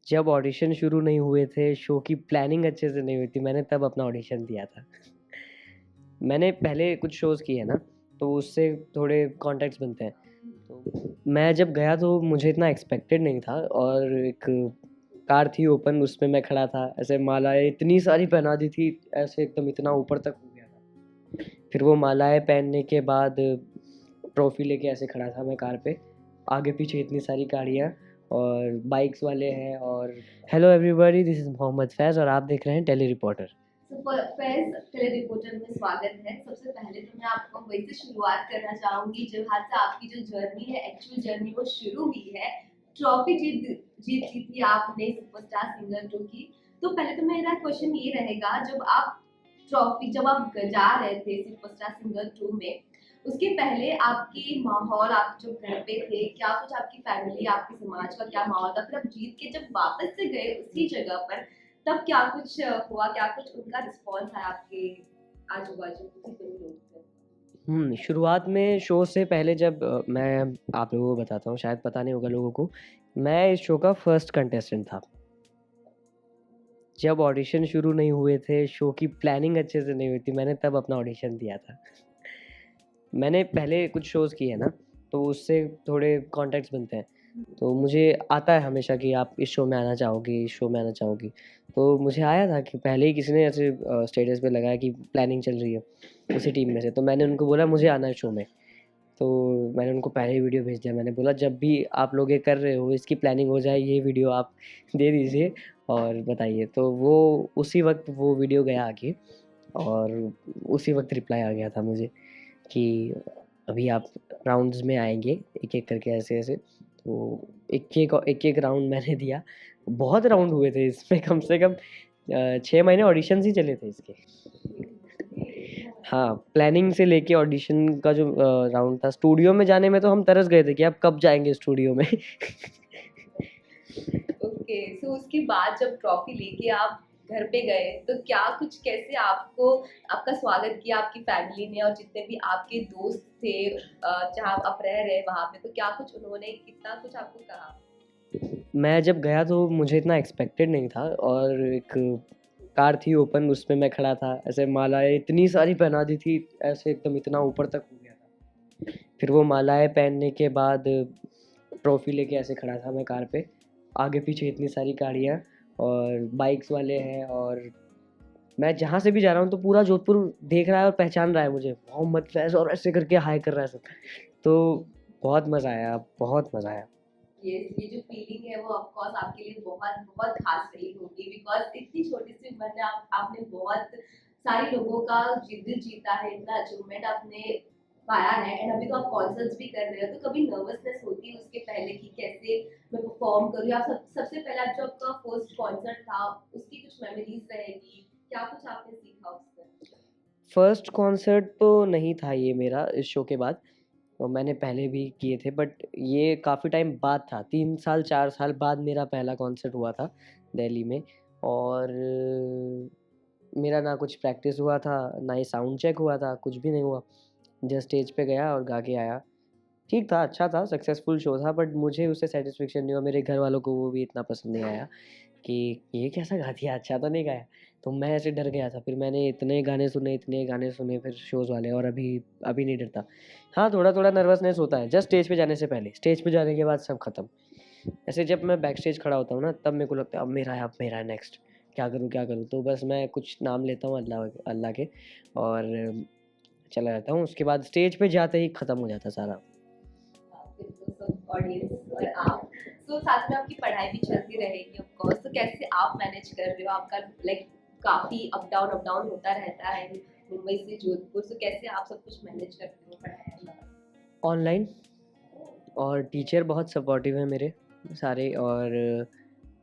जब ऑडिशन शुरू नहीं हुए थे, शो की प्लानिंग अच्छे से नहीं हुई थी, मैंने तब अपना ऑडिशन दिया था। मैंने पहले कुछ शोज़ किए हैं ना, तो उससे थोड़े कॉन्टैक्ट्स बनते हैं। तो मैं जब गया तो मुझे इतना एक्सपेक्टेड नहीं था, और एक कार थी ओपन, उसमें मैं खड़ा था, ऐसे मालाएँ इतनी सारी पहना दी थी, ऐसे एकदम इतना ऊपर तक हो गया था। फिर वो मालाएँ पहनने के बाद ट्रॉफ़ी लेके ऐसे खड़ा था मैं कार पे, आगे पीछे इतनी सारी गाड़ियाँ और बाइक्स वाले हैं। और hello everybody, this is Mohammad Faiz और आप देख रहे हैं tele reporter. Faiz tele reporter में स्वागत है। सबसे पहले तो मैं आपको वही से शुरुआत करना चाहूंगी जहाँ से आपकी जो जर्नी है, एक्चुअल जर्नी वो शुरू हुई है। ट्रॉफी जीती थी आपने सुपरस्टार सिंगर 2 की। तो पहले तो मेरा क्वेश्चन ये रहेगा, जब आप जा रहे थे सुपरस्टार सिंगर 2 में, उसके पहले आपकी माहौल, आप जो घर पे थे, क्या कुछ आपकी फैमिली, आपके समाज का क्या माहौल था? फिर आप जीत के जब वापस से गए उसी जगह पर, तब क्या कुछ हुआ? क्या कुछ उनका रिस्पॉन्स है आपके आजू-बाजू जितने भी लोग थे? शुरुआत में शो से पहले जब मैं आप लोगों को बताता हूँ, शायद पता नहीं होगा लोगों को, मैं इस शो का फर्स्ट कंटेस्टेंट था। जब ऑडिशन शुरू नहीं हुए थे, शो की प्लानिंग अच्छे से नहीं हुई थी, मैंने तब अपना ऑडिशन दिया था। मैंने पहले कुछ शोज़ किए हैं ना, तो उससे थोड़े कॉन्टैक्ट्स बनते हैं। तो मुझे आता है हमेशा कि आप इस शो में आना चाहोगी, इस शो में आना चाहोगी। तो मुझे आया था कि पहले ही किसी ने ऐसे स्टेटस पे लगाया कि प्लानिंग चल रही है उसी टीम में से, तो मैंने उनको बोला मुझे आना है शो में। तो मैंने उनको पहले ही वीडियो भेज दिया। मैंने बोला जब भी आप लोग ये कर रहे हो, इसकी प्लानिंग हो जाए, ये वीडियो आप दे दीजिए और बताइए। तो वो उसी वक़्त वो वीडियो गया आगे, और उसी वक़्त रिप्लाई आ गया था मुझे कि अभी आप राउंड्स में आएँगे, एक-एक करके ऐसे-ऐसे। तो एक-एक राउंड मैंने दिया। बहुत राउंड हुए थे इसमें, कम से कम 6 महीने ऑडिशंस ही चले थे इसके। हाँ, प्लानिंग से लेके ऑडिशन का जो राउंड था, स्टूडियो में जाने में तो हम तरस गए थे कि अब कब जाएँगे स्टूडियो में। ओके, सो उसके बाद जब ट्रॉफी लेके आप घर पे गए, तो क्या कुछ, कैसे आपको आपका स्वागत किया आपकी फैमिली ने और जितने भी आपके दोस्त थे जहाँ आप रह रहे वहाँ पे, तो क्या कुछ उन्होंने कितना कुछ आपको कहा? मैं जब गया तो मुझे इतना एक्सपेक्टेड नहीं था, और एक कार थी ओपन, उसमें मैं खड़ा था, ऐसे मालाएँ इतनी सारी पहना दी थी, ऐसे एकदम इतना ऊपर तक हो गया था। फिर वो मालाएँ पहनने के बाद ट्रॉफ़ी लेके ऐसे खड़ा था मैं कार पे, आगे पीछे इतनी सारी गाड़ियाँ और बाइक्स वाले हैं। और मैं जहाँ से भी जा रहा हूँ तो पूरा जोधपुर देख रहा है और पहचान रहा है मुझे, मोहम्मद फैज़, और ऐसे करके हाय कर रहा है सब। तो बहुत मज़ा आया, बहुत मज़ा आया। ये जो फीलिंग है वो ऑफ कोर्स आपके लिए बहुत बहुत खास रही होगी, बिकॉज इतनी छोटी सी उम्र में आपने बहुत सारे लोगों का दिल जीता है, इतना अचीवमेंट आपने पाया है, एंड अभी तो आप कॉन्सर्ट्स भी कर रहे हो। तो कभी नर्वसनेस होती है उसके पहले कि कैसे मैं परफॉर्म करूँ, या सबसे पहला जो आपका फर्स्ट कॉन्सर्ट था उसकी कुछ मेमोरीज रहेगी, क्या कुछ आपने सीखा उससे? फर्स्ट कॉन्सर्ट तो नहीं था ये मेरा इस शो के बाद, और मैंने पहले भी किए थे, बट ये काफ़ी टाइम बाद था, 3 साल 4 साल बाद मेरा पहला कॉन्सर्ट हुआ था दिल्ली में। और मेरा ना कुछ प्रैक्टिस हुआ था, ना ही साउंड चेक हुआ था, कुछ भी नहीं हुआ। जस्ट स्टेज पे गया और गा के आया। ठीक था, अच्छा था, सक्सेसफुल शो था, बट मुझे उससे सैटिस्फैक्शन नहीं हुआ, मेरे घर वालों को वो भी इतना पसंद नहीं आया कि ये कैसा गा दिया, अच्छा तो नहीं गाया। तो मैं ऐसे डर गया था, फिर मैंने इतने गाने सुने फिर शोज़ वाले, और अभी अभी नहीं डरता। हाँ, थोड़ा-थोड़ा नर्वसनेस होता है जस्ट स्टेज पे जाने से पहले, स्टेज पे जाने के बाद सब खत्म। ऐसे जब मैं बैक स्टेज खड़ा होता हूँ ना, तब मेरे को लगता है अब मेरा है नेक्स्ट, क्या करूँ, क्या करूँ? तो बस मैं कुछ नाम लेता हूँ अल्लाह अल्लाह के, और चला जाता हूँ, उसके बाद स्टेज पे जाते ही खत्म हो जाता है सारा। ऑडियंस और आप, तो साथ में आपकी पढ़ाई भी चलती रहेगी ऑफ कोर्स, तो कैसे आप मैनेज कर रहे हो? आपका लाइक काफी अप डाउन होता रहता है मुंबई से जोधपुर, तो कैसे आप सब कुछ मैनेज करते हो पढ़ाई? ऑनलाइन, और टीचर बहुत सपोर्टिव हैं मेरे सारे, और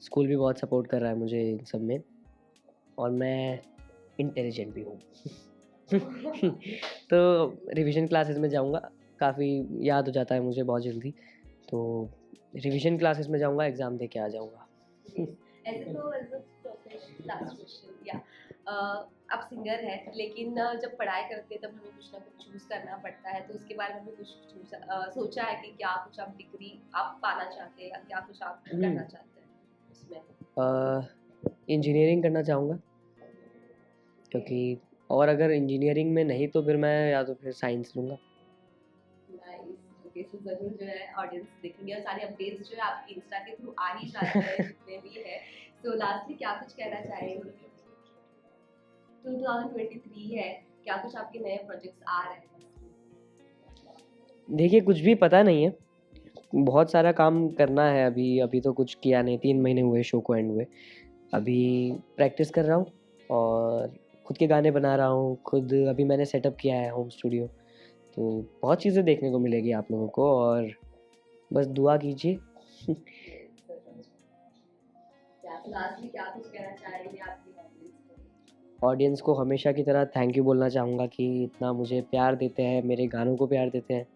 स्कूल भी बहुत सपोर्ट कर रहा है मुझे इन सब में, और मैं इंटेलिजेंट भी हूँ। तो रिवीजन क्लासेस में जाऊँगा, काफ़ी याद हो जाता है मुझे बहुत जल्दी, तो रिवीजन क्लासेस में जाऊँगा, एग्ज़ाम दे के आ जाऊँगा। ऐसे तो एज अ लास्ट क्वेश्चन या आप सिंगर हैं लेकिन जब पढ़ाई करते हैं तब हमें कुछ ना कुछ चूज करना पड़ता है, तो उसके बारे में भी कुछ सोचा है कि क्या कुछ आप डिग्री आप पाना चाहते हैं या क्या कुछ आप करना चाहते हैं उसमें? इंजीनियरिंग करना चाहूँगा, क्योंकि और अगर इंजीनियरिंग में नहीं तो फिर मैं या तो फिर साइंस लूँगा। नाइस। ओके, सो जरूर जो है ऑडियंस देखेंगे और सारे अपडेट्स जो है आपकी इंस्टा के थ्रू आ ही जाते हैं जितने भी है। सो लास्टली क्या कुछ कहना चाहेंगे? 2023 है, क्या कुछ आपके नए प्रोजेक्ट्स आ रहे हैं? देखिए, कुछ भी पता नहीं है, बहुत सारा काम करना है अभी। अभी तो कुछ किया नहीं, 3 महीने हुए शो को एंड हुए। अभी प्रैक्टिस कर रहा हूँ और खुद के गाने बना रहा हूँ, खुद अभी मैंने सेटअप किया है होम स्टूडियो, तो बहुत चीज़ें देखने को मिलेगी आप लोगों को, और बस दुआ कीजिए। लास्टली क्या कुछ कहना चाहेंगे आपकी ऑडियंस को? ऑडियंस को हमेशा की तरह थैंक यू बोलना चाहूँगा कि इतना मुझे प्यार देते हैं, मेरे गानों को प्यार देते हैं,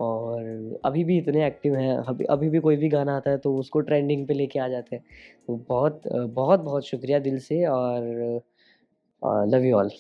और अभी भी इतने एक्टिव हैं। अभी अभी भी कोई भी गाना आता है तो उसको ट्रेंडिंग पे लेके आ जाते हैं। तो बहुत बहुत बहुत शुक्रिया दिल से, और लव यू ऑल।